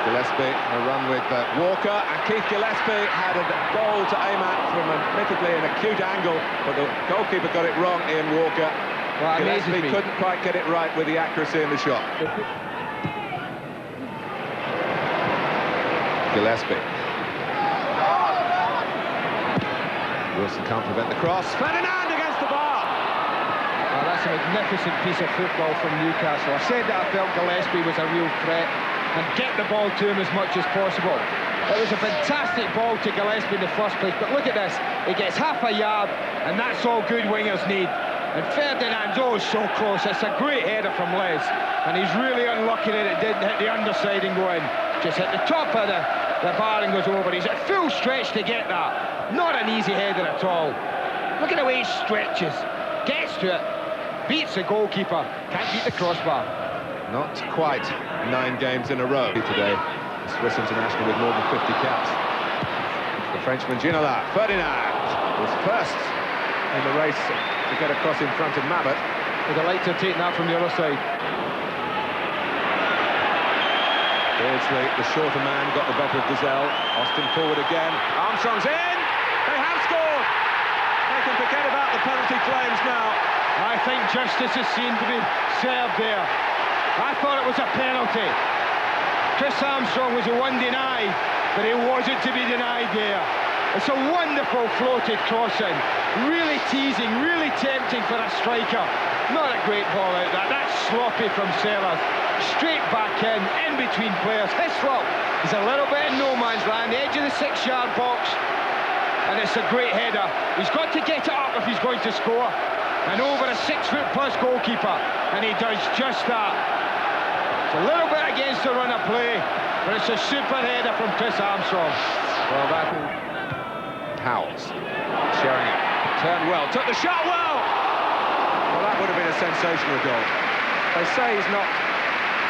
Gillespie, a run with Walker, and Keith Gillespie had a goal to aim at from admittedly an acute angle, but the goalkeeper got it wrong, Ian Walker. Well, Gillespie couldn't quite get it right with the accuracy in the shot. Gillespie. Wilson can't prevent the cross. Ferdinand against the bar! Oh, that's a magnificent piece of football from Newcastle. I said that I felt Gillespie was a real threat, and get the ball to him as much as possible. It was a fantastic ball to Gillespie in the first place, but look at this. He gets half a yard, and that's all good wingers need. And Ferdinand's so close. It's a great header from Les, and he's really unlucky that it didn't hit the underside and go in. Just hit the top of the bar and goes over. He's at full stretch to get that. Not an easy header at all. Look at the way he stretches. Gets to it. Beats the goalkeeper. Can't beat the crossbar. Not quite 9 games in a row today. The Swiss international with more than 50 caps. The Frenchman Ginola. Ferdinand was first in the race to get across in front of Mabbutt. Would have liked to have taken that from the other side. Beardsley, the shorter man, got the better of Gazelle. Austin forward again. Armstrong's in! They have scored! They can forget about the penalty claims now. I think justice is seen to be served there. I thought it was a penalty. Chris Armstrong was the one denied, but he wasn't to be denied there. It's a wonderful floated crossing. Really teasing, really tempting for a striker. Not a great ball out that. That's sloppy from Sellers. Straight back in between players. Hislop is a little bit in no man's land, the edge of the 6-yard box. And it's a great header. He's got to get it up if he's going to score. And over a 6-foot-plus goalkeeper. And he does just that. It's a little bit against the run of play, but it's a super header from Chris Armstrong. Well, that... Howells. Sheringham. Turned well. Took the shot well! Well, that would have been a sensational goal. They say he's not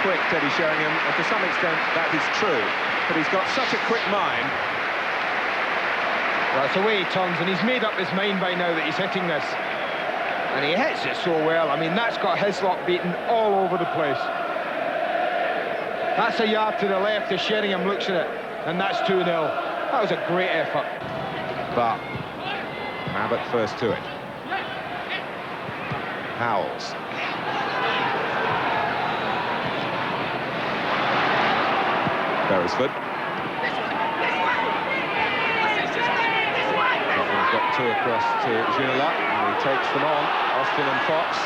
quick, Teddy Sheringham, and to some extent that is true, but he's got such a quick mind. Well, it's the way he turns, and he's made up his mind by now that he's hitting this. And he hits it so well. I mean, that's got Hislop beaten all over the place. That's a yard to the left as Sheringham looks at it, and that's 2-0. That was a great effort. But Mabbutt first to it. Howells. Beresford. Tottenham's got 2 across to Ginola, and he takes them on, Austin and Fox.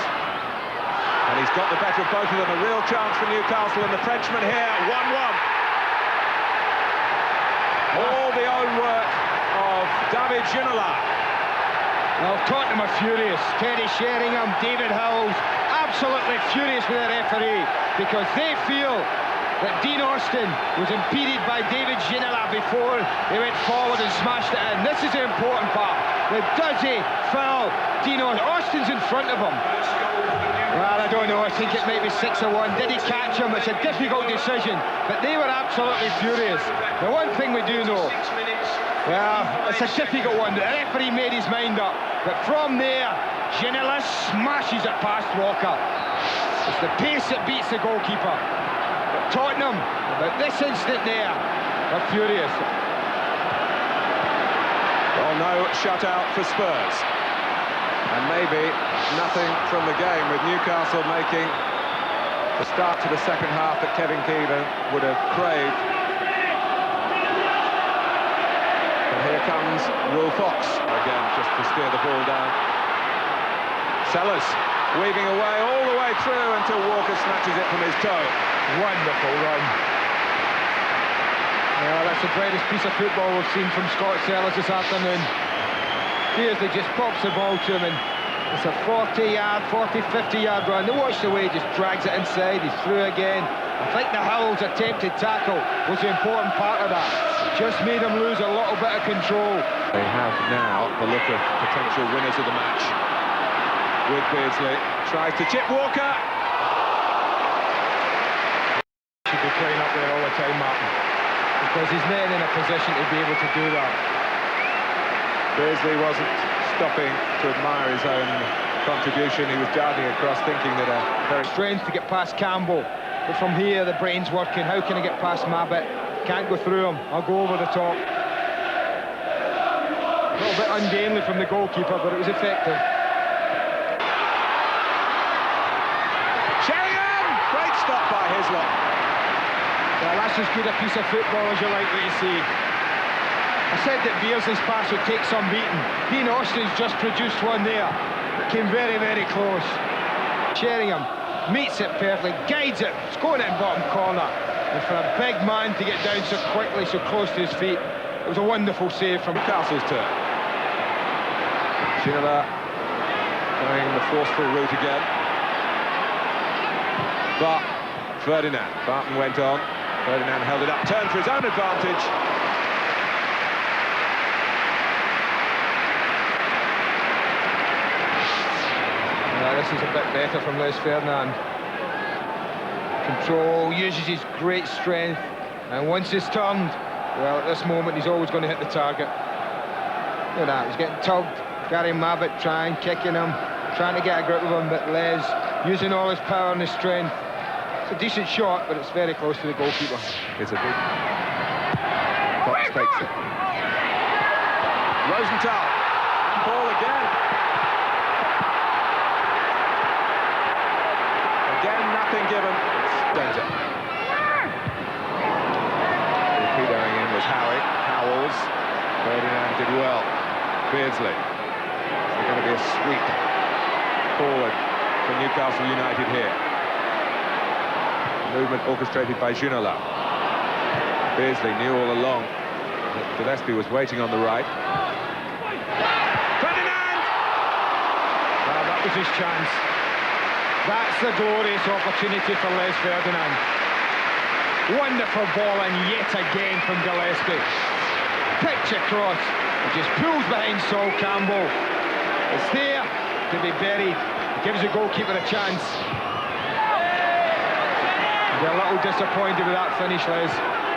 And he's got the better of both of them, a real chance for Newcastle, and the Frenchman here, 1-1. All the own work of David Ginola. Well, Tottenham are furious. Teddy Sheringham, David Howells, absolutely furious with the referee, because they feel that Dean Austin was impeded by David Ginola before he went forward and smashed it in. This is the important part. Does he foul Dean Austin? Austin's in front of him. Well, I don't know. I think it might be 6-1. Did he catch him? It's a difficult decision, but they were absolutely furious. The one thing we do know, well, it's a difficult one. The referee made his mind up, but from there, Ginola smashes it past Walker. It's the pace that beats the goalkeeper. But Tottenham, about this instant there, are furious. Well, no shutout for Spurs. And maybe nothing from the game, with Newcastle making the start to the second half that Kevin Keegan would have craved. And here comes Will Fox again, just to steer the ball down. Sellers weaving away all the way through until Walker snatches it from his toe. Wonderful run. Yeah, that's the greatest piece of football we've seen from Scott Sellers this afternoon. Beardsley just pops the ball to him, and it's a 40-yard, 50-yard run. Watch the way he just drags it inside. He's through again. I think the Howells attempted tackle was the important part of that. Just made him lose a little bit of control. They have now the look of potential winners of the match. With Beardsley, tries to chip Walker. Should be playing up there all the time, Martin, because he's not in a position to be able to do that. Beardsley wasn't stopping to admire his own contribution. He was darting across, thinking that a very strength to get past Campbell. But from here, the brain's working. How can I get past Mabit? Can't go through him. I'll go over the top. A little bit ungainly from the goalkeeper, but it was effective. Sheringham! Great stop by Hislop. Well, that's as good a piece of football as you're likely to see. I said that Beardsley's pass would take some beating. Dean Austin's just produced one there. It came very, very close. Sheringham meets it perfectly, guides it. It's going in bottom corner. And for a big man to get down so quickly, so close to his feet, it was a wonderful save from Newcastle's turn. Ginola going the forceful route again. But Ferdinand. Barton went on. Ferdinand held it up, turned for his own advantage. This is a bit better from Les Ferdinand. Control, uses his great strength, and once he's turned, well, at this moment he's always going to hit the target. Look at that, he's getting tugged. Gary Mabit trying, kicking him, trying to get a grip of him, but Les using all his power and his strength. It's a decent shot, but it's very close to the goalkeeper. It's a big Fox takes it. Rosenthal, ball again. Again, nothing given. Spencer. Torpedoing in was Howells. Ferdinand did well. Beardsley. There's going to be a sweep forward for Newcastle United here. Movement orchestrated by Ginola. Beardsley knew all along that Gillespie was waiting on the right. Ferdinand! Well, that was his chance. That's the glorious opportunity for Les Ferdinand. Wonderful ball in yet again from Gillespie. Pitch across. He just pulls behind Sol Campbell. It's there to be buried. It gives the goalkeeper a chance. They're a little disappointed with that finish, Les.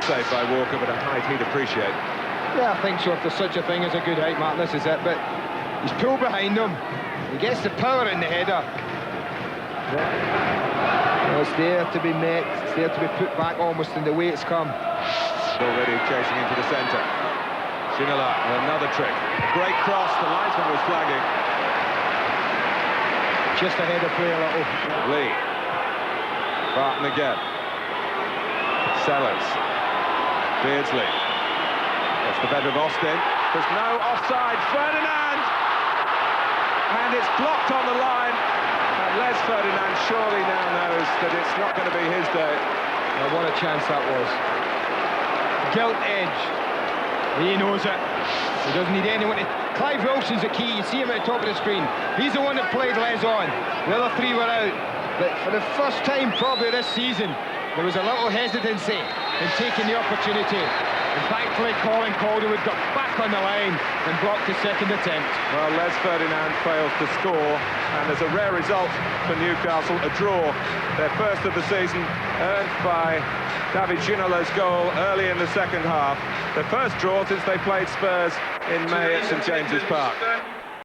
Saved by Walker, but a height he'd appreciate. Yeah, I think so, if there's such a thing as a good height, Martin, this is it. But he's pulled behind him. He gets the power in the header. Well, it's there to be met. It's there to be put back almost in the way it's come. Already chasing into the centre. Ginola, another trick. Great cross, the linesman was flagging. Just ahead of play a little. Lee. Barton again. Sellers. Beardsley. That's the better of Austin. There's no offside. Ferdinand! And it's blocked on the line. And Les Ferdinand surely now knows that it's not going to be his day. Well, what a chance that was. Gilt edge. He knows it. He doesn't need anyone to... Clive Wilson's the key. You see him at the top of the screen. He's the one that played Les on. The other three were out. But for the first time probably this season, there was a little hesitancy in taking the opportunity. And thankfully Colin Calderwood got back on the line and blocked his second attempt. Well, Les Ferdinand fails to score, and as a rare result for Newcastle, a draw, their first of the season, earned by David Ginola's goal early in the second half. Their first draw since they played Spurs in May at St James's Park.